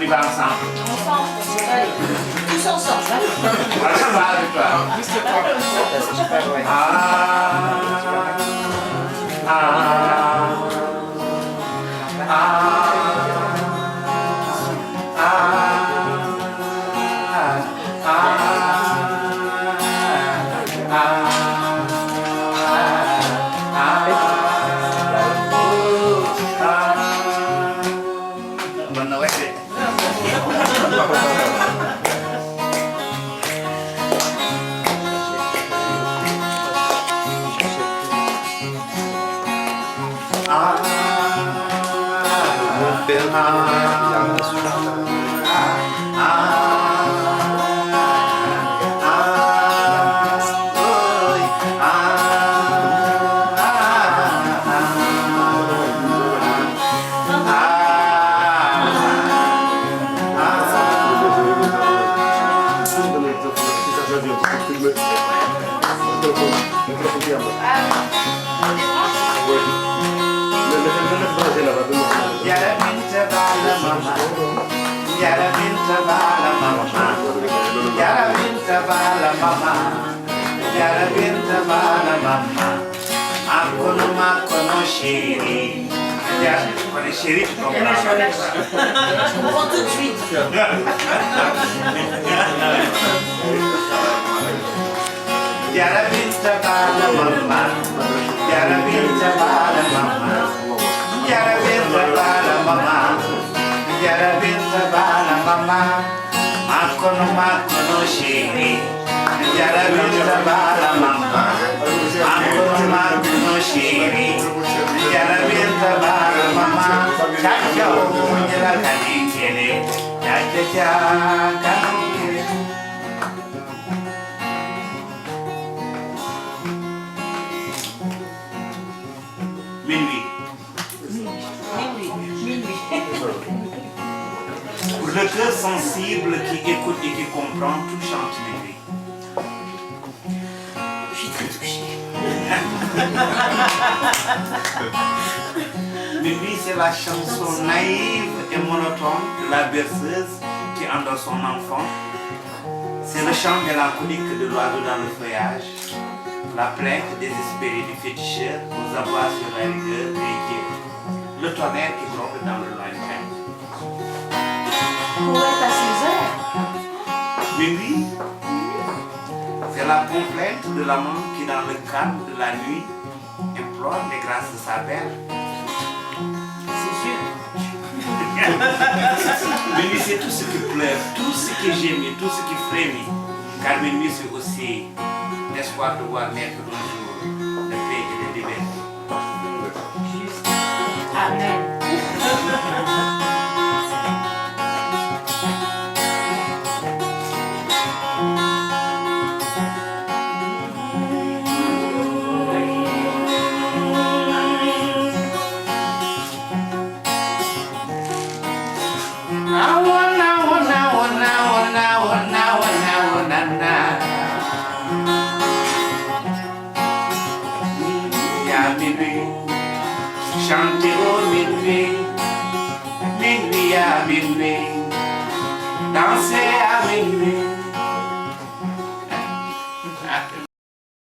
y va ensemble. Ensemble, allez, tous ensemble. Voilà, ça va avec toi. Chérie. Chérie, tu comprends? Je comprends tout de suite. Yara binta bala mama, yara binta bala mama, yara binta bala mama, yara binta bala mama, makono chérie, yara binta bala mama, makono chérie, yara binta bala mama, chacha yara kanikele, chacha kanikele. Minuit. Pour le cœur sensible qui écoute et qui comprend, tout chante minuit. Je suis très touchée. Minuit, c'est la chanson naïve et monotone de la berceuse qui endort son enfant. C'est le chant mélancolique de l'oiseau dans le feuillage. La plainte désespérée du féticheur aux abois sur la rigueur véhiculée. Le tonnerre qui gronde dans le lointain. Poète à 6 heures. Minuit, c'est la complainte de l'amant qui, dans le calme de la nuit, implore les grâces de sa belle. C'est sûr. Minuit, c'est tout ce qui pleure, tout ce qui gémit, tout ce qui frémit. Car minuit, c'est aussi l'espoir de voir naître un jour de paix et de liberté. Juste. Amen. Chantez au minuit, minuit à minuit, dansez à minuit.